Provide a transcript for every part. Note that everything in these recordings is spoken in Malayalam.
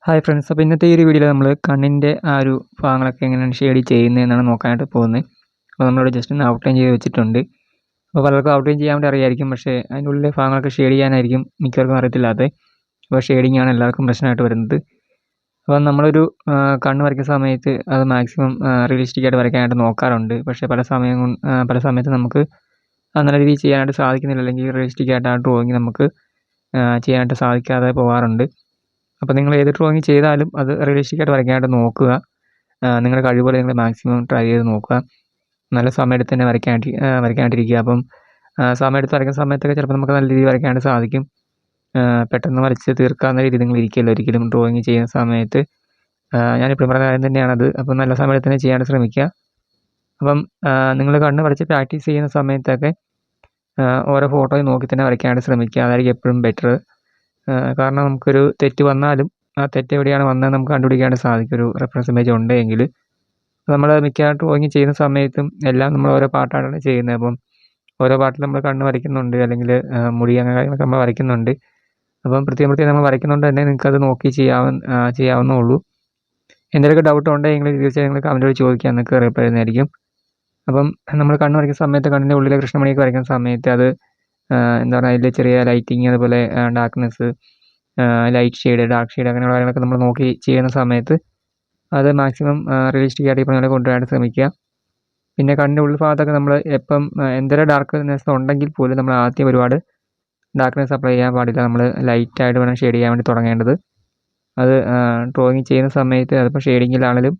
Hi friends. അപ്പോൾ ഇന്നത്തെ ഈ ഒരു വീഡിയോയിൽ നമ്മൾ കണ്ണിൻ്റെ ആ ഒരു ഭാഗങ്ങളൊക്കെ എങ്ങനെയാണ് ഷെയ്ഡ് ചെയ്യുന്നതെന്നാണ് നോക്കാനായിട്ട് പോകുന്നത്. അപ്പോൾ നമ്മളിവിടെ ജസ്റ്റ് ഒന്ന് ഔട്ട്ലൈൻ ചെയ്ത് വെച്ചിട്ടുണ്ട്. അപ്പോൾ പലർക്കും ഔട്ട്ലൈൻ ചെയ്യാൻ വേണ്ടി അറിയായിരിക്കും, പക്ഷേ അതിൻ്റെ ഉള്ളിലെ ഭാഗങ്ങളൊക്കെ ഷെയ്ഡ് ചെയ്യാനായിരിക്കും മിക്കവർക്കും അറിയത്തില്ലാത്തത്. അപ്പോൾ ഷെയ്ഡിങ് ആണ് എല്ലാവർക്കും പ്രശ്നമായിട്ട് വരുന്നത്. അപ്പോൾ നമ്മളൊരു കണ്ണ് വരയ്ക്കുന്ന സമയത്ത് അത് മാക്സിമം റിയലിസ്റ്റിക് ആയിട്ട് വരയ്ക്കാനായിട്ട് നോക്കാറുണ്ട്. പക്ഷേ പല സമയത്ത് നമുക്ക് നല്ല രീതിയിൽ ചെയ്യാനായിട്ട് സാധിക്കുന്നില്ല, അല്ലെങ്കിൽ റിയലിസ്റ്റിക് ആയിട്ട് ആ ഡ്രോയിങ് നമുക്ക് ചെയ്യാനായിട്ട് സാധിക്കാതെ പോകാറുണ്ട്. അപ്പോൾ നിങ്ങൾ ഏത് ഡ്രോയിങ് ചെയ്താലും അത് റിയലിസ്റ്റിക് ആയിട്ട് വരയ്ക്കാനായിട്ട് നോക്കുക. നിങ്ങളുടെ കഴിവ് പോലെ നിങ്ങൾ മാക്സിമം ട്രൈ ചെയ്ത് നോക്കുക. നല്ല സമയമെടുത്ത് തന്നെ വരയ്ക്കാനായിട്ടിരിക്കുക. അപ്പം സമയമെടുത്ത് വരയ്ക്കുന്ന സമയത്തൊക്കെ ചിലപ്പോൾ നമുക്ക് നല്ല രീതിയിൽ വരയ്ക്കാനായിട്ട് സാധിക്കും. പെട്ടെന്ന് വരച്ച് തീർക്കാവുന്ന രീതിയിൽ നിങ്ങൾ ഇരിക്കില്ല ഒരിക്കലും ഡ്രോയിങ് ചെയ്യുന്ന സമയത്ത്. ഞാനിപ്പോഴും പറഞ്ഞ കാര്യം തന്നെയാണത്. അപ്പം നല്ല സമയത്ത് തന്നെ ചെയ്യാനായിട്ട് ശ്രമിക്കുക. അപ്പം നിങ്ങൾ കണ്ണ് വരച്ച് പ്രാക്ടീസ് ചെയ്യുന്ന സമയത്തൊക്കെ ഓരോ ഫോട്ടോയും നോക്കി തന്നെ വരയ്ക്കാനായിട്ട് ശ്രമിക്കുക. അതായിരിക്കും എപ്പോഴും ബെറ്റർ. കാരണം നമുക്കൊരു തെറ്റ് വന്നാലും ആ തെറ്റ് എവിടെയാണ് വന്നതെന്ന് നമുക്ക് കണ്ടുപിടിക്കാനായിട്ട് സാധിക്കും, ഒരു റെഫറൻസ് ഇമേജ് ഉണ്ടെങ്കിൽ. നമ്മൾ മിക്ക ഡ്രോയിങ് ചെയ്യുന്ന സമയത്തും എല്ലാം നമ്മൾ ഓരോ പാർട്ടാണ് ചെയ്യുന്നത്. അപ്പം ഓരോ പാർട്ടിൽ നമ്മൾ കണ്ണ് വരയ്ക്കുന്നുണ്ട്, അല്ലെങ്കിൽ മുടി അങ്ങനെ കാര്യങ്ങളൊക്കെ നമ്മൾ വരയ്ക്കുന്നുണ്ട്. അപ്പം പ്രത്യേകം നമ്മൾ വരയ്ക്കുന്നുണ്ട് തന്നെ നിങ്ങൾക്കത് നോക്കി ചെയ്യാവുന്നുള്ളൂ. എന്തെങ്കിലുമൊക്കെ ഡൗട്ട് ഉണ്ടെങ്കിൽ തീർച്ചയായും നിങ്ങൾ കമൻറ്റ് വഴി ചോദിക്കുക, നിങ്ങൾക്ക് റിപ്ലൈ ചെയ്യുന്നതായിരിക്കും. അപ്പം നമ്മൾ കണ്ണ് വരയ്ക്കുന്ന സമയത്ത് കണ്ണിൻ്റെ ഉള്ളിലെ കൃഷ്ണമണിയൊക്കെ വരയ്ക്കുന്ന സമയത്ത് അത് എന്താ പറയുക, അതിൽ ചെറിയ ലൈറ്റിങ്, അതുപോലെ darkness, light shade, dark shade അങ്ങനെയുള്ള കാര്യങ്ങളൊക്കെ നമ്മൾ നോക്കി ചെയ്യുന്ന സമയത്ത് അത് മാക്സിമം റിയലിസ്റ്റിക് ആയിട്ട് ഇപ്പോൾ കൊണ്ടുവരാനായിട്ട് ശ്രമിക്കുക. പിന്നെ കണ്ണിൻ്റെ ഉൾഭാഗത്തൊക്കെ നമ്മൾ എപ്പം എന്തെങ്കിലും ഡാർക്ക്നെസ് ഉണ്ടെങ്കിൽ പോലും നമ്മൾ ആദ്യം ഒരുപാട് ഡാർക്ക്നെസ് അപ്ലൈ ചെയ്യാൻ പാടില്ല. നമ്മൾ ലൈറ്റായിട്ട് വേണം ഷെയ്ഡ് ചെയ്യാൻ വേണ്ടി തുടങ്ങേണ്ടത്. അത് ഡ്രോയിങ് ചെയ്യുന്ന സമയത്ത് അതിപ്പോൾ ഷെയ്ഡിങ്ങിലാണെങ്കിലും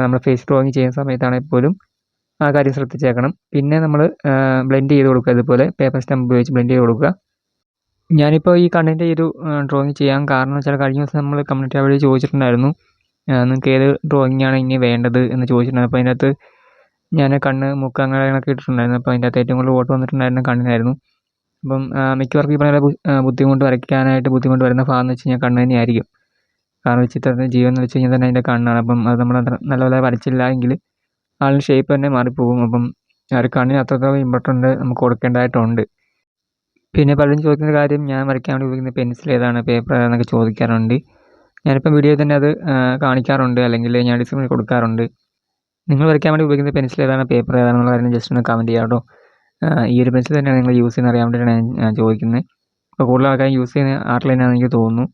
നമ്മൾ ഫേസ് ഡ്രോയിങ് ചെയ്യുന്ന സമയത്താണെങ്കിൽ പോലും ആ കാര്യം ശ്രദ്ധിച്ചേക്കണം. പിന്നെ നമ്മൾ ബ്ലെൻഡ് ചെയ്ത് കൊടുക്കുക, ഇതുപോലെ പേപ്പർ സ്റ്റമ്പ് ഉപയോഗിച്ച് ബ്ലെൻഡ് ചെയ്ത് കൊടുക്കുക. ഞാനിപ്പോൾ ഈ കണ്ണിൻ്റെ ഈ ഒരു ഡ്രോയിങ് ചെയ്യാൻ കാരണം എന്ന് വെച്ചാൽ കഴിഞ്ഞ ദിവസം നമ്മൾ കമ്മ്യൂണിറ്റി വഴി ചോദിച്ചിട്ടുണ്ടായിരുന്നു, നിങ്ങൾക്ക് ഏത് ഡ്രോയിങ്ങാണ് ഇനി വേണ്ടത് എന്ന് ചോദിച്ചിട്ടുണ്ടായിരുന്നു. അപ്പോൾ അതിനകത്ത് ഞാൻ കണ്ണ്, മൂക്ക് അങ്ങനെ കാര്യങ്ങളൊക്കെ ഇട്ടിട്ടുണ്ടായിരുന്നു. അപ്പോൾ അതിൻ്റെ അകത്ത് ഏറ്റവും കൂടുതൽ വോട്ട് വന്നിട്ടുണ്ടായിരുന്നു കണ്ണിനായിരുന്നു. അപ്പം മിക്കവർക്കും ഈ പറഞ്ഞ വരയ്ക്കാനായിട്ട് ബുദ്ധിമുട്ട് വരുന്ന ഭാഗം എന്ന് വെച്ച് കഴിഞ്ഞാൽ കണ്ണ് തന്നെയായിരിക്കും. കാരണം ചിത്രത്തിൻ്റെ ജീവൻ എന്ന് വെച്ച് കഴിഞ്ഞാൽ തന്നെ അതിൻ്റെ കണ്ണാണ്. അപ്പം അത് നമ്മൾ നല്ലപോലെ വരച്ചില്ല എങ്കിൽ ആളിന് ഷേപ്പ് തന്നെ മാറിപ്പോകും. അപ്പം ആ ഒരു കണ്ണിന് അത്രത്തോളം ഇമ്പോർട്ടൻ്റ് നമുക്ക് കൊടുക്കേണ്ടതായിട്ടുണ്ട്. പിന്നെ പലരും ചോദിക്കുന്ന കാര്യം, ഞാൻ വരയ്ക്കാൻ വേണ്ടി ഉപയോഗിക്കുന്ന പെൻസിൽ ഏതാണ്, പേപ്പർ ഏതാണെന്നൊക്കെ ചോദിക്കാറുണ്ട്. ഞാനിപ്പം വീഡിയോയിൽ തന്നെ അത് കാണിക്കാറുണ്ട്, അല്ലെങ്കിൽ ഞാൻ ഡിസ്ക്രിപ്ഷനിൽ കൊടുക്കാറുണ്ട്. നിങ്ങൾ വരയ്ക്കാൻ വേണ്ടി ഉപയോഗിക്കുന്ന പെൻസിൽ ഏതാണ്, പേപ്പർ ഏതാണെന്നുള്ള കാര്യം ജസ്റ്റ് ഒന്ന് കമൻറ്റ് ചെയ്യാം കേട്ടോ. ഈ ഒരു പെൻസിൽ തന്നെയാണ് നിങ്ങൾ യൂസ് ചെയ്യുന്നത് അറിയാൻ വേണ്ടിയിട്ടാണ് ഞാൻ ചോദിക്കുന്നത്. ഇപ്പോൾ കൂടുതൽ ആൾക്കാരും യൂസ് ചെയ്യുന്ന ആർട്ട് ലൈനാണെന്ന് എനിക്ക് തോന്നുന്നു.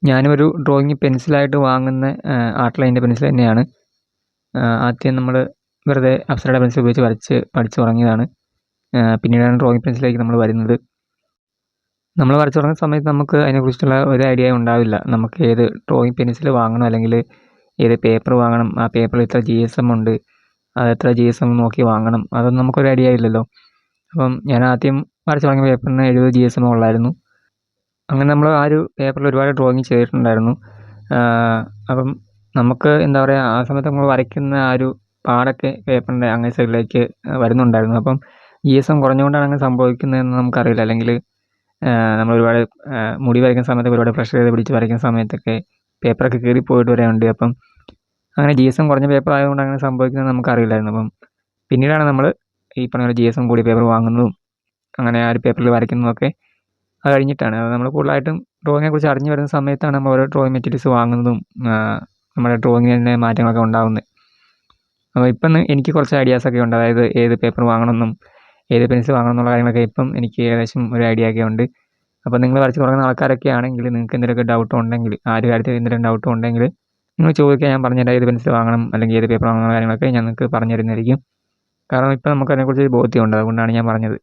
ഞാനും ഒരു ഡ്രോയിങ് പെൻസിലായിട്ട് വാങ്ങുന്ന ആർട്ട് ലൈനിൻ്റെ പെൻസിൽ തന്നെയാണ്. ആദ്യം നമ്മൾ വെറുതെ അപ്സരയുടെ പെൻസിൽ ഉപയോഗിച്ച് വരച്ച് പഠിച്ചു തുടങ്ങിയതാണ്. പിന്നീടാണ് ഡ്രോയിങ് പെൻസിലേക്ക് നമ്മൾ വരുന്നത്. നമ്മൾ വരച്ചു തുടങ്ങുന്ന സമയത്ത് നമുക്ക് അതിനെക്കുറിച്ചുള്ള ഒരു ഐഡിയ ഉണ്ടാവില്ല. നമുക്ക് ഏത് ഡ്രോയിങ് പെൻസിൽ വാങ്ങണം, അല്ലെങ്കിൽ ഏത് പേപ്പർ വാങ്ങണം, ആ പേപ്പറിൽ എത്ര GSM ഉണ്ട്, അത് എത്ര GSM നോക്കി വാങ്ങണം, അതൊന്നും നമുക്കൊരു ഐഡിയ ഇല്ലല്ലോ. അപ്പം ഞാൻ ആദ്യം വരച്ചു തുടങ്ങിയ പേപ്പറിന് 70 GSM ഉള്ളായിരുന്നു. അങ്ങനെ നമ്മൾ ആ ഒരു പേപ്പറിൽ ഒരുപാട് ഡ്രോയിങ് ചെയ്തിട്ടുണ്ടായിരുന്നു. അപ്പം നമുക്ക് എന്താ പറയുക, ആ സമയത്ത് നമ്മൾ വരയ്ക്കുന്ന ആ ഒരു പാടൊക്കെ പേപ്പറിൻ്റെ അങ്ങേ സൈഡിലേക്ക് വരുന്നുണ്ടായിരുന്നു. അപ്പം GSM കുറഞ്ഞുകൊണ്ടാണ് അങ്ങനെ സംഭവിക്കുന്നതെന്ന് നമുക്കറിയില്ല. അല്ലെങ്കിൽ നമ്മൾ ഒരുപാട് മുടി വരയ്ക്കുന്ന സമയത്ത് ഒരുപാട് പ്രഷർ ചെയ്ത് പിടിച്ച് വരയ്ക്കുന്ന സമയത്തൊക്കെ പേപ്പറൊക്കെ കീറിപ്പോയിട്ട് വരെയുണ്ട്. അപ്പം അങ്ങനെ GSM കുറഞ്ഞ പേപ്പർ ആയതുകൊണ്ട് അങ്ങനെ സംഭവിക്കുന്നത് നമുക്കറിയില്ലായിരുന്നു. അപ്പം പിന്നീടാണ് നമ്മൾ ഈ പറഞ്ഞ പോലെ GSM കൂടിയ പേപ്പർ വാങ്ങുന്നതും അങ്ങനെ ആ ഒരു പേപ്പറിൽ വരയ്ക്കുന്നതൊക്കെ അത് കഴിഞ്ഞിട്ടാണ്. അത് നമ്മൾ കൂടുതലായിട്ടും ഡ്രോയിങ്ങിനെ കുറിച്ച് അറിഞ്ഞു വരുന്ന സമയത്താണ് നമ്മൾ ഓരോ ഡ്രോയിങ് മെറ്റീരിയൽസ് വാങ്ങുന്നതും നമ്മുടെ ഡ്രോയിങ്ങിന് തന്നെ മാറ്റങ്ങളൊക്കെ ഉണ്ടാകുന്നത്. അപ്പോൾ ഇപ്പം എനിക്ക് കുറച്ച് ഐഡിയാസൊക്കെ ഉണ്ട്. അതായത് ഏത് പേപ്പർ വാങ്ങണമെന്നും ഏത് പെൻസിൽ വാങ്ങണം എന്നുള്ള കാര്യങ്ങളൊക്കെ ഇപ്പം എനിക്ക് ഏകദേശം ഒരു ഐഡിയ ഒക്കെ ഉണ്ട്. അപ്പോൾ നിങ്ങൾ വരച്ച് തുടങ്ങുന്ന ആൾക്കാരൊക്കെ ആണെങ്കിൽ നിങ്ങൾക്ക് എന്തെങ്കിലുമൊക്കെ ഡൗട്ട് ഉണ്ടെങ്കിൽ, ആ ഒരു കാര്യത്തിൽ എന്തെങ്കിലും ഡൗട്ട് ഉണ്ടെങ്കിൽ നിങ്ങൾ ചോദിക്കുക, ഞാൻ പറഞ്ഞുതരാം. ഏത് പെൻസിൽ വാങ്ങണം അല്ലെങ്കിൽ ഏത് പേപ്പർ വാങ്ങണം കാര്യങ്ങളൊക്കെ ഞാൻ നിങ്ങൾക്ക് പറഞ്ഞു തരുന്നതായിരിക്കും. കാരണം ഇപ്പം നമുക്ക് അതിനെക്കുറിച്ച് ബോധ്യമുണ്ട്, അതുകൊണ്ടാണ് ഞാൻ പറഞ്ഞത്.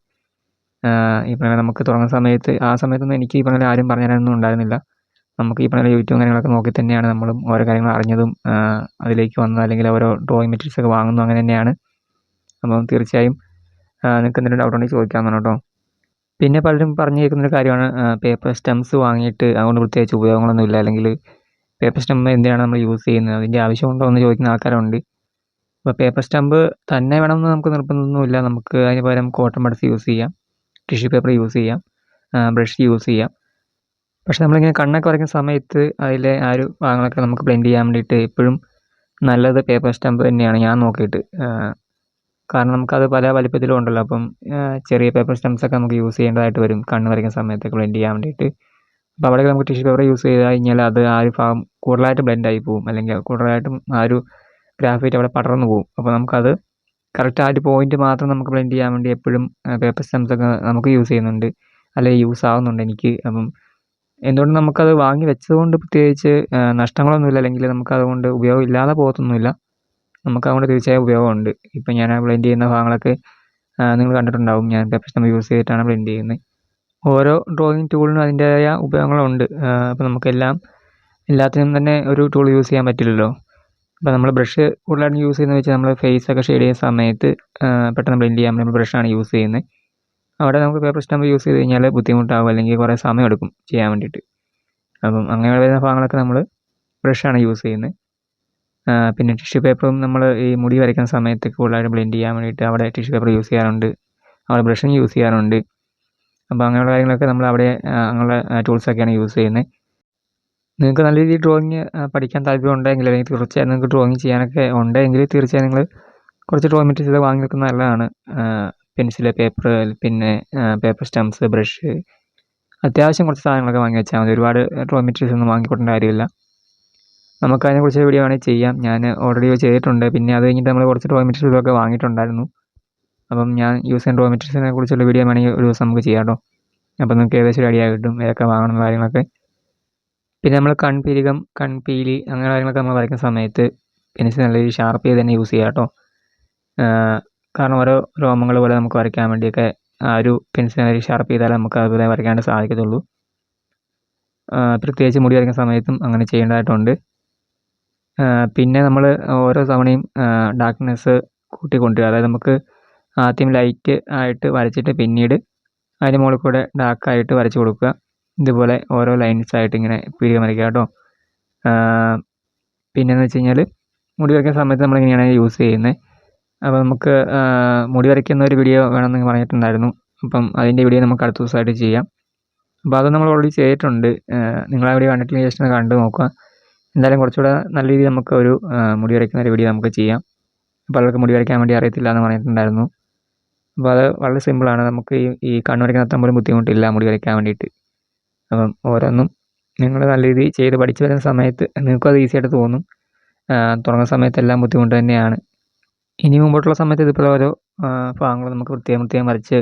ഈ പറഞ്ഞ നമുക്ക് തുടങ്ങുന്ന സമയത്ത് ആ സമയത്തൊന്നും എനിക്ക് ഈ പറഞ്ഞ ആരും പറഞ്ഞു തരാനൊന്നും ഉണ്ടായിരുന്നില്ല. നമുക്ക് ഈ പറഞ്ഞ യൂട്യൂബ് കാര്യങ്ങളൊക്കെ നോക്കി തന്നെയാണ് നമ്മളും ഓരോ കാര്യങ്ങൾ അറിഞ്ഞതും അതിലേക്ക് വന്നത്, അല്ലെങ്കിൽ ഓരോ ഡ്രോയിങ് മെറ്റീരിയൽസൊക്കെ വാങ്ങുന്നു, അങ്ങനെ തന്നെയാണ്. അപ്പം തീർച്ചയായും നിങ്ങൾക്ക് എന്തെങ്കിലും ഡൗട്ട് ഉണ്ടെങ്കിൽ ചോദിക്കാമെന്നാണ് കേട്ടോ. പിന്നെ പലരും പറഞ്ഞു കേൾക്കുന്നൊരു കാര്യമാണ്, പേപ്പർ സ്റ്റെംസ് വാങ്ങിയിട്ട് അതുകൊണ്ട് പ്രത്യേകിച്ച് ഉപയോഗങ്ങളൊന്നുമില്ല, അല്ലെങ്കിൽ പേപ്പർ സ്റ്റെമ്പ് എന്തിനാണ് നമ്മൾ യൂസ് ചെയ്യുന്നത്, അതിൻ്റെ ആവശ്യമുണ്ടോ എന്ന് ചോദിക്കുന്ന ആൾക്കാരുണ്ട്. അപ്പോൾ പേപ്പർ സ്റ്റെമ്പ് തന്നെ വേണമെന്ന് നമുക്ക് നിർബന്ധമൊന്നുമില്ല. നമുക്ക് അതിന് പകരം കോട്ടൺ ബഡ്സ് യൂസ് ചെയ്യാം, ടിഷ്യൂ പേപ്പർ യൂസ് ചെയ്യാം, ബ്രഷ് യൂസ് ചെയ്യാം. പക്ഷേ നമ്മളിങ്ങനെ കണ്ണൊക്കെ വരയ്ക്കുന്ന സമയത്ത് അതിലെ ആ ഒരു ഭാഗങ്ങളൊക്കെ നമുക്ക് ബ്ലെൻഡ് ചെയ്യാൻ വേണ്ടിയിട്ട് എപ്പോഴും നല്ലത് പേപ്പർ സ്റ്റെമ്പ് തന്നെയാണ് ഞാൻ നോക്കിയിട്ട്. കാരണം നമുക്കത് പല വലിപ്പത്തിലും ഉണ്ടല്ലോ. അപ്പം ചെറിയ പേപ്പർ സ്റ്റെംസൊക്കെ നമുക്ക് യൂസ് ചെയ്യേണ്ടതായിട്ട് വരും കണ്ണ് വരയ്ക്കുന്ന സമയത്തൊക്കെ ബ്ലെൻഡ് ചെയ്യാൻ വേണ്ടിയിട്ട്. അപ്പോൾ അവിടെയൊക്കെ നമുക്ക് ടിഷ്യൂ പേപ്പർ യൂസ് ചെയ്ത് കഴിഞ്ഞാൽ അത് ആ ഒരു ഭാഗം കൂടുതലായിട്ട് ബ്ലെൻഡായി പോകും, അല്ലെങ്കിൽ കൂടുതലായിട്ടും ആ ഒരു ഗ്രാഫൈറ്റ് അവിടെ പടർന്നു പോകും. അപ്പോൾ നമുക്കത് കറക്റ്റ് ആ ഒരു പോയിന്റ് മാത്രം നമുക്ക് ബ്ലെൻഡ് ചെയ്യാൻ വേണ്ടി എപ്പോഴും പേപ്പർ സ്റ്റെംസ് ഒക്കെ നമുക്ക് യൂസ് ചെയ്യുന്നുണ്ട്, അല്ലെങ്കിൽ യൂസ് ആവുന്നുണ്ട് എനിക്ക്. അപ്പം എന്തുകൊണ്ട് നമുക്കത് വാങ്ങി വെച്ചതുകൊണ്ട് പ്രത്യേകിച്ച് നഷ്ടങ്ങളൊന്നുമില്ല, അല്ലെങ്കിൽ നമുക്കതുകൊണ്ട് ഉപയോഗം ഇല്ലാതെ പോകത്തൊന്നുമില്ല. നമുക്കതുകൊണ്ട് തീർച്ചയായും ഉപയോഗമുണ്ട്. ഇപ്പം ഞാൻ ബ്ലെൻഡ് ചെയ്യുന്ന ഭാഗങ്ങളൊക്കെ നിങ്ങൾ കണ്ടിട്ടുണ്ടാവും, ഞാൻ പേപ്പർ സ്റ്റെമ്പ് യൂസ് ചെയ്തിട്ടാണ് ബ്ലെൻഡ് ചെയ്യുന്നത്. ഓരോ ഡ്രോയിങ് ടൂളിനും അതിൻ്റേതായ ഉപയോഗങ്ങളുണ്ട്. അപ്പോൾ നമുക്കെല്ലാം എല്ലാത്തിനും തന്നെ ഒരു ടൂൾ യൂസ് ചെയ്യാൻ പറ്റില്ലല്ലോ. അപ്പോൾ നമ്മൾ ബ്രഷ് കൂടുതലായിട്ട് യൂസ് ചെയ്യുന്നത് വെച്ചാൽ നമ്മൾ ഫേസൊക്കെ ഷെയ്ഡ് ചെയ്യുന്ന സമയത്ത് പെട്ടെന്ന് ബ്ലെൻഡ് ചെയ്യാൻ നമ്മൾ ബ്രഷാണ് യൂസ് ചെയ്യുന്നത്. അവിടെ നമുക്ക് പേപ്പർ സ്റ്റെമ്പ് യൂസ് ചെയ്ത് കഴിഞ്ഞാൽ ബുദ്ധിമുട്ടാകും, അല്ലെങ്കിൽ കുറേ സമയം എടുക്കും ചെയ്യാൻ വേണ്ടിയിട്ട്. അപ്പം അങ്ങനെ വരുന്ന ഭാഗങ്ങളൊക്കെ നമ്മൾ ബ്രഷാണ് യൂസ് ചെയ്യുന്നത്. പിന്നെ ടിഷ്യൂ പേപ്പറും നമ്മൾ ഈ മുടി വരയ്ക്കുന്ന സമയത്ത് കൂടുതലായിട്ട് ബ്ലെൻഡ് ചെയ്യാൻ വേണ്ടിയിട്ട് അവിടെ ടിഷ്യൂ പേപ്പർ യൂസ് ചെയ്യാറുണ്ട്, അവിടെ ബ്രഷും യൂസ് ചെയ്യാറുണ്ട്. അപ്പോൾ അങ്ങനെയുള്ള കാര്യങ്ങളൊക്കെ നമ്മൾ അവിടെ അങ്ങനെയുള്ള ടൂൾസൊക്കെയാണ് യൂസ് ചെയ്യുന്നത്. നിങ്ങൾക്ക് നല്ല രീതിയിൽ ഡ്രോയിങ് പഠിക്കാൻ താല്പര്യം ഉണ്ടെങ്കിൽ, അല്ലെങ്കിൽ തീർച്ചയായും നിങ്ങൾക്ക് ഡ്രോയിങ് ചെയ്യാനൊക്കെ ഉണ്ടെങ്കിൽ തീർച്ചയായും നിങ്ങൾ കുറച്ച് ഡ്രോയിങ് മെറ്റീരിയൽസ് വാങ്ങി വെക്കുന്നത് നല്ലതാണ്. പെൻസില്, പേപ്പർ, പിന്നെ പേപ്പർ സ്റ്റെംസ്, ബ്രഷ്, അത്യാവശ്യം കുറച്ച് സാധനങ്ങളൊക്കെ വാങ്ങി വെച്ചാൽ മതി. ഒരുപാട് ഡ്രോയിങ് മെറ്റീരിയൽസ് ഒന്നും വാങ്ങിക്കൊണ്ടേണ്ട കാര്യമില്ല. നമുക്കതിനെക്കുറിച്ച് വീഡിയോ വേണമെങ്കിൽ ചെയ്യാം, ഞാൻ ഓൾറെഡി ചെയ്തിട്ടുണ്ട്. പിന്നെ അത് കഴിഞ്ഞിട്ട് നമ്മൾ കുറച്ച് ഡ്രോയിങ് മെറ്റീരിയൽസൊക്കെ വാങ്ങിയിട്ടുണ്ടായിരുന്നു. അപ്പം ഞാൻ യൂസ് ചെയ്യുന്ന ഡ്രോയിങ് മെറ്റീരിയൽസിനെ കുറിച്ചുള്ള വീഡിയോ വേണമെങ്കിൽ ഒരു ദിവസം നമുക്ക് ചെയ്യാം കേട്ടോ. അപ്പോൾ നിങ്ങൾക്ക് ഏകദേശം ഒരു ഐഡിയ കിട്ടും ഏതൊക്കെ വാങ്ങണം കാര്യങ്ങളൊക്കെ. പിന്നെ നമ്മൾ കൺപീലികം, കൺപീലി അങ്ങനെ കാര്യങ്ങളൊക്കെ നമ്മൾ വരയ്ക്കുന്ന സമയത്ത് പെൻസിൽ നല്ല രീതിയിൽ ഷാർപ്പ് ചെയ്ത് തന്നെ യൂസ് ചെയ്യാം കേട്ടോ. കാരണം ഓരോ രോമങ്ങൾ പോലെ നമുക്ക് വരയ്ക്കാൻ വേണ്ടിയൊക്കെ ആ ഒരു പെൻസിൽ നല്ല രീതിയിൽ ഷാർപ്പ് ചെയ്താലേ നമുക്ക് അതുപോലെ വരയ്ക്കാനായിട്ട് സാധിക്കത്തുള്ളൂ. പ്രത്യേകിച്ച് മുടി വരയ്ക്കുന്ന സമയത്തും അങ്ങനെ ചെയ്യേണ്ടതായിട്ടുണ്ട്. പിന്നെ നമ്മൾ ഓരോ തവണയും ഡാർക്ക്നെസ് കൂട്ടിക്കൊണ്ടുവരിക. അതായത് നമുക്ക് ആദ്യം ലൈറ്റ് ആയിട്ട് വരച്ചിട്ട് പിന്നീട് അതിന് മുകളിൽ കൂടെ ഡാർക്കായിട്ട് വരച്ച് കൊടുക്കുക. ഇതുപോലെ ഓരോ ലൈൻസായിട്ട് ഇങ്ങനെ പീലികം വരയ്ക്കുക കേട്ടോ. പിന്നെയെന്ന് വെച്ച് കഴിഞ്ഞാൽ മുടി വരയ്ക്കുന്ന സമയത്ത് നമ്മളിങ്ങനെയാണ് യൂസ് ചെയ്യുന്നത്. അപ്പോൾ നമുക്ക് മുടി വരയ്ക്കുന്ന ഒരു വീഡിയോ വേണമെന്ന് പറഞ്ഞിട്ടുണ്ടായിരുന്നു. അപ്പം അതിൻ്റെ വീഡിയോ നമുക്ക് അടുത്ത ദിവസമായിട്ട് ചെയ്യാം. അപ്പോൾ അത് നമ്മൾ ഓൾറെഡി ചെയ്തിട്ടുണ്ട്. നിങ്ങൾ ആ വീഡിയോ കണ്ടിട്ടില്ലെങ്കിൽ ജസ്റ്റ് ഒന്ന് കണ്ടു നോക്കുക. എന്തായാലും കുറച്ചുകൂടെ നല്ല രീതിയിൽ നമുക്ക് ഒരു മുടി വരയ്ക്കുന്ന ഒരു വീഡിയോ നമുക്ക് ചെയ്യാം. പലർക്കും മുടി വരയ്ക്കാൻ വേണ്ടി അറിയത്തില്ല എന്ന് പറഞ്ഞിട്ടുണ്ടായിരുന്നു. അപ്പോൾ അത് വളരെ സിമ്പിളാണ്. നമുക്ക് ഈ കണ്ണ് വരയ്ക്കുന്ന അത്ര പോലും ബുദ്ധിമുട്ടില്ല മുടി വരയ്ക്കാൻ വേണ്ടിയിട്ട്. അപ്പം ഓരോന്നും നിങ്ങൾ നല്ല രീതിയിൽ ചെയ്ത് പഠിച്ച് വരുന്ന സമയത്ത് നിങ്ങൾക്കും അത് ഈസി ആയിട്ട് തോന്നും. തുടങ്ങുന്ന സമയത്തെല്ലാം ബുദ്ധിമുട്ട് തന്നെയാണ്. ഇനി മുമ്പോട്ടുള്ള സമയത്ത് ഇതുപോലെ ഓരോ ഭാഗങ്ങൾ നമുക്ക് പ്രത്യേകം വരച്ച്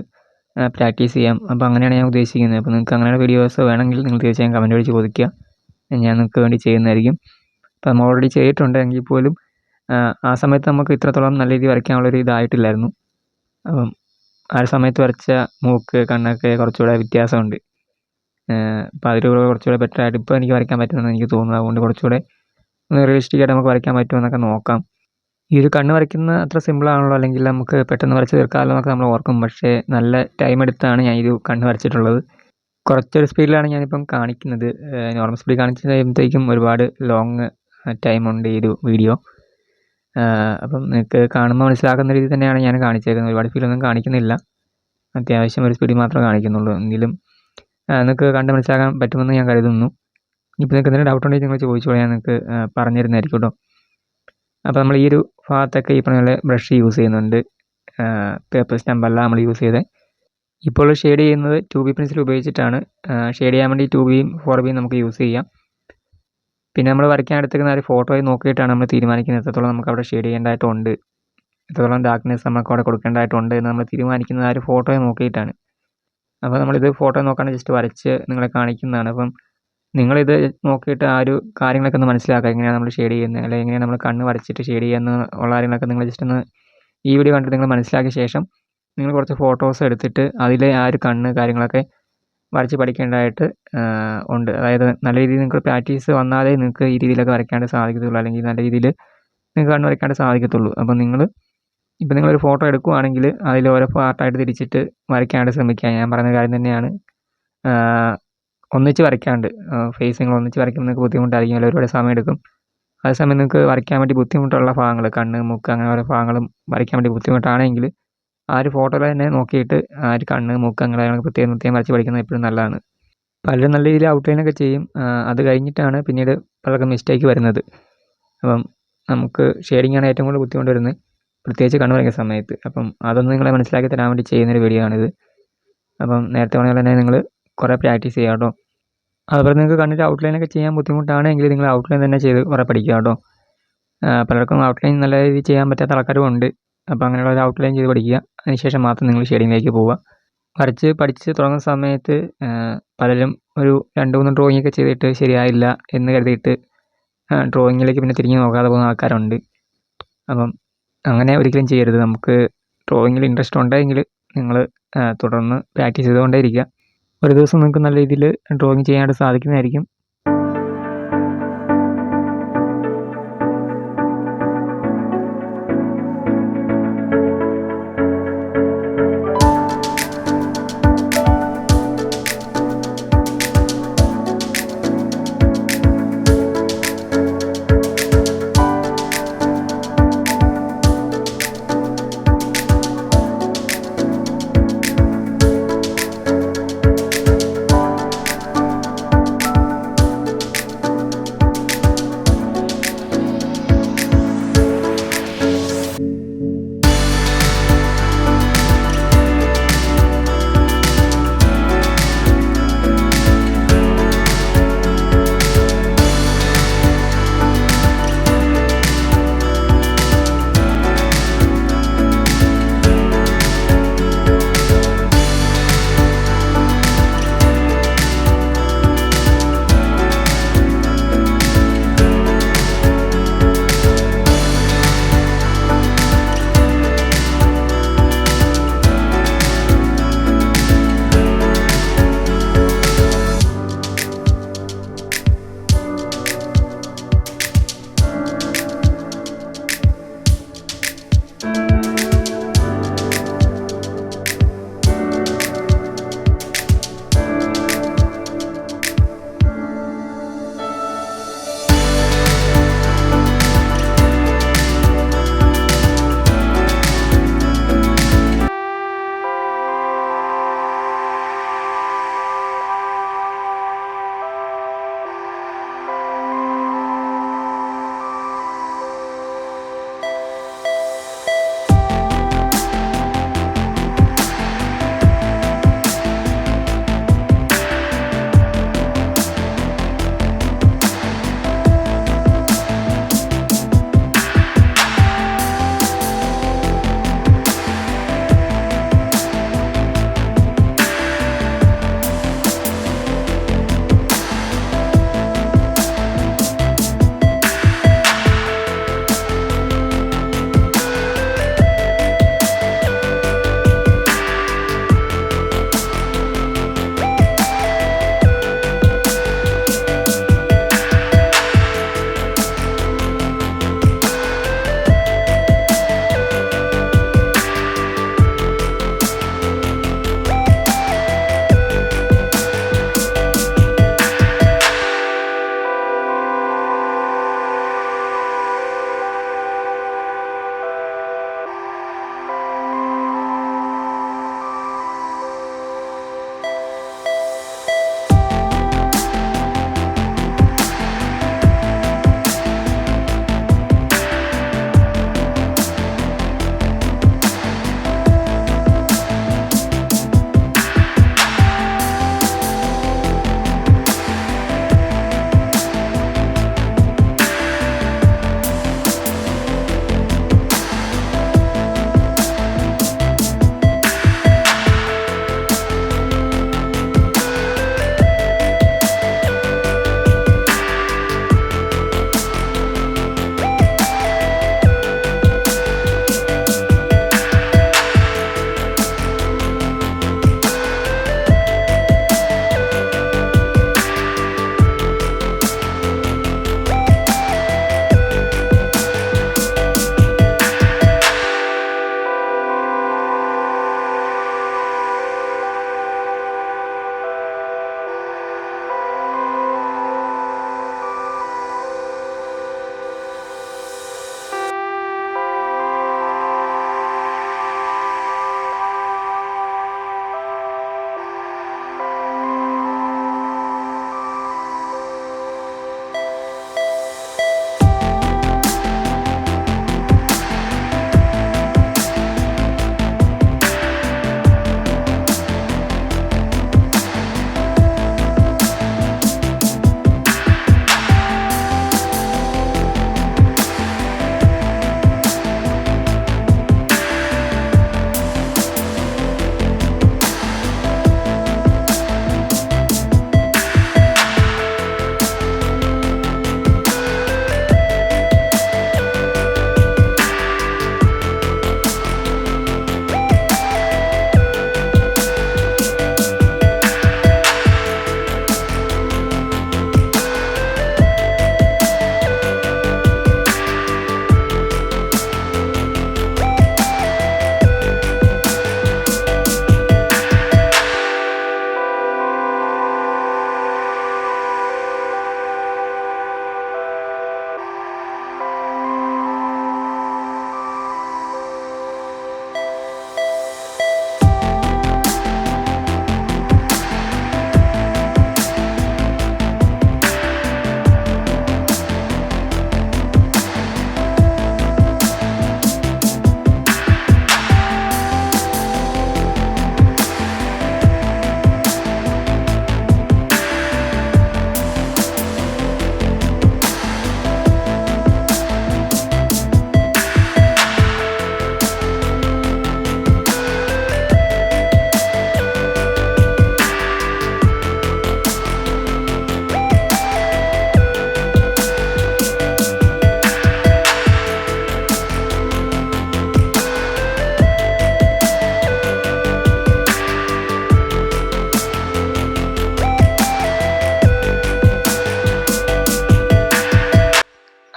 പ്രാക്ടീസ് ചെയ്യാം. അപ്പോൾ അങ്ങനെയാണ് ഞാൻ ഉദ്ദേശിക്കുന്നത്. അപ്പോൾ നിങ്ങൾക്ക് അങ്ങനെയുള്ള വീഡിയോസ് വേണമെങ്കിൽ നിങ്ങൾ തീർച്ചയായും കമൻറ്റ് വഴി ചോദിക്കുക, ഞാൻ നിങ്ങൾക്ക് വേണ്ടി ചെയ്യുന്നതായിരിക്കും. അപ്പോൾ നമ്മൾ ഓൾറെഡി ചെയ്തിട്ടുണ്ട് എങ്കിൽ പോലും ആ സമയത്ത് നമുക്ക് ഇത്രത്തോളം നല്ല രീതിയിൽ വരയ്ക്കാനുള്ളൊരു ഇതായിട്ടില്ലായിരുന്നു. അപ്പം ആ ഒരു സമയത്ത് വരച്ച മൂക്ക്, കണ്ണൊക്കെ കുറച്ചുകൂടെ വ്യത്യാസമുണ്ട്. അപ്പോൾ അതിലൂടെ കുറച്ചുകൂടെ ബെറ്ററായിട്ട് ഇപ്പോൾ എനിക്ക് വരയ്ക്കാൻ പറ്റുമെന്ന് എനിക്ക് തോന്നുന്നു. അതുകൊണ്ട് കുറച്ചുകൂടെ റിയലിസ്റ്റിക് ആയിട്ട് നമുക്ക് വരയ്ക്കാൻ പറ്റുമെന്നൊക്കെ നോക്കാം. ഈ ഒരു കണ്ണ് വരയ്ക്കുന്ന അത്ര സിമ്പിളാണല്ലോ, അല്ലെങ്കിൽ നമുക്ക് പെട്ടെന്ന് വരച്ച് തീർക്കാമല്ലോ എന്നൊക്കെ നമ്മൾ ഓർക്കും. പക്ഷേ നല്ല ടൈം എടുത്താണ് ഞാൻ ഈ ഒരു കണ്ണ് വരച്ചിട്ടുള്ളത്. കുറച്ചൊരു സ്പീഡിലാണ് ഞാനിപ്പം കാണിക്കുന്നത്. നോർമൽ സ്പീഡിൽ കാണിച്ച് കഴിയുമ്പോഴത്തേക്കും ഒരുപാട് ലോങ് ടൈമുണ്ട് ഈ ഒരു വീഡിയോ. അപ്പം നിങ്ങൾക്ക് കാണുമ്പോൾ മനസ്സിലാക്കുന്ന രീതിയിൽ തന്നെയാണ് ഞാൻ കാണിച്ചേക്കുന്നത്. ഒരുപാട് സ്പീഡൊന്നും കാണിക്കുന്നില്ല, അത്യാവശ്യം ഒരു സ്പീഡിൽ മാത്രമേ കാണിക്കുന്നുള്ളൂ. എങ്കിലും നിങ്ങൾക്ക് കണ്ട് മനസ്സിലാക്കാൻ പറ്റുമെന്ന് ഞാൻ കരുതുന്നു. ഇപ്പോൾ നിങ്ങൾക്ക് എന്തെങ്കിലും ഡൗട്ട് ഉണ്ടെങ്കിൽ നിങ്ങൾ ചോദിച്ചോളൂ, ഞാൻ നിങ്ങൾക്ക് പറഞ്ഞു തരുന്നതായിരിക്കും കേട്ടോ. അപ്പോൾ നമ്മൾ ഈ ഒരു ഭാഗത്തൊക്കെ ഈ പറഞ്ഞ പോലെ ബ്രഷ് യൂസ് ചെയ്യുന്നുണ്ട്, പേപ്പർ സ്റ്റെമ്പല്ല നമ്മൾ യൂസ് ചെയ്തത്. ഇപ്പോൾ ഷെയ്ഡ് ചെയ്യുന്നത് 2B പെൻസിൽ ഉപയോഗിച്ചിട്ടാണ്. ഷെയ്ഡ് ചെയ്യാൻ വേണ്ടി 2Bയും 4Bയും നമുക്ക് യൂസ് ചെയ്യാം. പിന്നെ നമ്മൾ വരയ്ക്കാൻ എടുത്തിരിക്കുന്ന ഒരു ഫോട്ടോയിൽ നോക്കിയിട്ടാണ് നമ്മൾ തീരുമാനിക്കുന്നത് എത്രത്തോളം നമുക്ക് അവിടെ ഷെയ്ഡ് ചെയ്യേണ്ടതായിട്ടുണ്ട്, എത്രത്തോളം ഡാർക്ക്നെസ് നമുക്ക് അവിടെ കൊടുക്കേണ്ടതായിട്ടുണ്ട് എന്ന് നമ്മൾ തീരുമാനിക്കുന്നത് ആ ഒരു ഫോട്ടോയെ നോക്കിയിട്ടാണ്. അപ്പോൾ നമ്മളിത് ഫോട്ടോ നോക്കാണ്ട് ജസ്റ്റ് വരച്ച് നിങ്ങളെ കാണിക്കുന്നതാണ്. അപ്പം നിങ്ങളിത് നോക്കിയിട്ട് ആ ഒരു കാര്യങ്ങളൊക്കെ ഒന്ന് മനസ്സിലാക്കുക, എങ്ങനെയാണ് നമ്മൾ ഷെയ്ഡ് ചെയ്യുന്നത്, അല്ലെങ്കിൽ എങ്ങനെയാണ് നമ്മൾ കണ്ണ് വരച്ചിട്ട് ഷെയ്ഡ് ചെയ്യുന്നത് ഉള്ള കാര്യങ്ങളൊക്കെ നിങ്ങൾ ജസ്റ്റ് ഒന്ന് ഈ വീഡിയോ കണ്ടിട്ട് നിങ്ങൾ മനസ്സിലാക്കിയ ശേഷം നിങ്ങൾ കുറച്ച് ഫോട്ടോസ് എടുത്തിട്ട് അതിലെ ആ ഒരു കണ്ണ് കാര്യങ്ങളൊക്കെ വരച്ച് പഠിക്കേണ്ടതായിട്ട് ഉണ്ട്. അതായത് നല്ല രീതിയിൽ നിങ്ങൾക്ക് പ്രാക്ടീസ് വന്നാലേ നിങ്ങൾക്ക് ഈ രീതിയിലൊക്കെ വരയ്ക്കാണ്ട് സാധിക്കത്തുള്ളൂ, അല്ലെങ്കിൽ നല്ല രീതിയിൽ നിങ്ങൾക്ക് കണ്ണ് വരയ്ക്കാണ്ട് സാധിക്കത്തുള്ളൂ. അപ്പം ഇപ്പം നിങ്ങളൊരു ഫോട്ടോ എടുക്കുകയാണെങ്കിൽ അതിൽ ഓരോ പാർട്ടായിട്ട് തിരിച്ചിട്ട് വരയ്ക്കാനായിട്ട് ശ്രമിക്കുക. ഞാൻ പറയുന്ന കാര്യം തന്നെയാണ്. ഒന്നിച്ച് വരയ്ക്കാണ്ട് ഫേസ് നിങ്ങൾ ഒന്നിച്ച് വരയ്ക്കുമ്പോൾ നിങ്ങൾക്ക് ബുദ്ധിമുട്ടായിരിക്കും, അല്ലെങ്കിൽ ഒരുപാട് സമയം എടുക്കും. അതേസമയം നിങ്ങൾക്ക് വരയ്ക്കാൻ വേണ്ടി ബുദ്ധിമുട്ടുള്ള ഭാഗങ്ങൾ, കണ്ണ്, മൂക്ക് അങ്ങനെ ഓരോ ഭാഗങ്ങളും വരയ്ക്കാൻ വേണ്ടി ബുദ്ധിമുട്ടാണെങ്കിൽ ആ ഒരു ഫോട്ടോയിൽ തന്നെ നോക്കിയിട്ട് ആ ഒരു കണ്ണ്, മൂക്ക് അങ്ങനെ പ്രത്യേകം വരച്ച് പഠിക്കുന്നത് എപ്പോഴും നല്ലതാണ്. പലരും നല്ല രീതിയിൽ ഔട്ട്ലൈനൊക്കെ ചെയ്യും. അത് കഴിഞ്ഞിട്ടാണ് പിന്നീട് പലർക്കും മിസ്റ്റേക്ക് വരുന്നത്. അപ്പം നമുക്ക് ഷെയ്ഡിങ്ങാണ് ഏറ്റവും കൂടുതൽ ബുദ്ധിമുട്ട് വരുന്നത്, പ്രത്യേകിച്ച് കണ്ണ് വരയ്ക്കുന്ന സമയത്ത്. അപ്പം അതൊന്ന് നിങ്ങളെ മനസ്സിലാക്കി തരാൻ വേണ്ടി ചെയ്യുന്നൊരു വീഡിയോ ആണിത്. അപ്പം നേരത്തെ പറഞ്ഞ പോലെ തന്നെ നിങ്ങൾ കുറേ പ്രാക്ടീസ് ചെയ്യാം കേട്ടോ. അതുപോലെ നിങ്ങൾക്ക് കണ്ണിൻ്റെ ഔട്ട്ലൈനൊക്കെ ചെയ്യാൻ ബുദ്ധിമുട്ടാണെങ്കിൽ നിങ്ങൾ ഔട്ട്ലൈൻ തന്നെ ചെയ്ത് കുറേ പഠിക്കുക കേട്ടോ. പലർക്കും ഔട്ട്ലൈൻ നല്ല രീതിയിൽ ചെയ്യാൻ പറ്റാത്ത ആൾക്കാരും ഉണ്ട്. അപ്പോൾ അങ്ങനെയുള്ള ഒരു ഔട്ട്ലൈൻ ചെയ്ത് പഠിക്കുക. അതിനുശേഷം മാത്രം നിങ്ങൾ ഷെയ്ഡിങ്ങിലേക്ക് പോവുക. വരച്ച് പഠിച്ച് തുടങ്ങുന്ന സമയത്ത് പലരും ഒരു 2-3 ഡ്രോയിങ്ങൊക്കെ ചെയ്തിട്ട് ശരിയായില്ല എന്ന് കരുതിയിട്ട് ഡ്രോയിങ്ങിലേക്ക് പിന്നെ തിരിഞ്ഞ് നോക്കാതെ പോകുന്ന ആൾക്കാരുണ്ട്. അപ്പം അങ്ങനെ ഒരിക്കലും ചെയ്യരുത്. നമുക്ക് ഡ്രോയിങ്ങിൽ ഇൻട്രസ്റ്റ് ഉണ്ടെങ്കിൽ നിങ്ങൾ തുടർന്ന് പ്രാക്ടീസ് ചെയ്തുകൊണ്ടേ ഇരിക്കുക. ഒരു ദിവസം നിങ്ങൾക്ക് നല്ല രീതിയിൽ ഡ്രോയിങ് ചെയ്യാനായിട്ട് സാധിക്കുന്നതായിരിക്കും.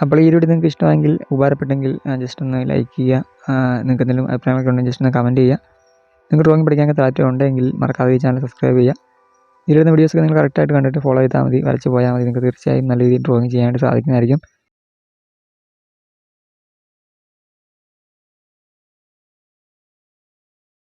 അപ്പോൾ ഈ വീഡിയോ നിങ്ങൾക്ക് ഇഷ്ടമെങ്കിൽ ഉപകാരപ്പെട്ടെങ്കിൽ ജസ്റ്റ് ഒന്ന് ലൈക്ക് ചെയ്യുക. നിങ്ങൾക്ക് എന്തെങ്കിലും അഭിപ്രായമൊക്കെ ഉണ്ടെങ്കിൽ ജസ്റ്റ് ഒന്ന് കമൻറ്റ് ചെയ്യുക. നിങ്ങൾക്ക് ഡ്രോയിങ് പഠിക്കാൻ താല്പര്യം ഉണ്ടെങ്കിൽ മറക്കാതെ ഈ ചാനൽ സബ്സ്ക്രൈബ് ചെയ്യുക. ഇതിലിരുന്ന വീഡിയോസൊക്കെ നിങ്ങൾ കറക്റ്റായിട്ട് കണ്ടിട്ട് ഫോളോ ചെയ്താൽ മതി, വരച്ച് പോയാൽ മതി. നിങ്ങൾക്ക് തീർച്ചയായും നല്ല രീതിയിൽ ഡ്രോയിങ് ചെയ്യാനായിട്ട് സാധിക്കുന്നതായിരിക്കും.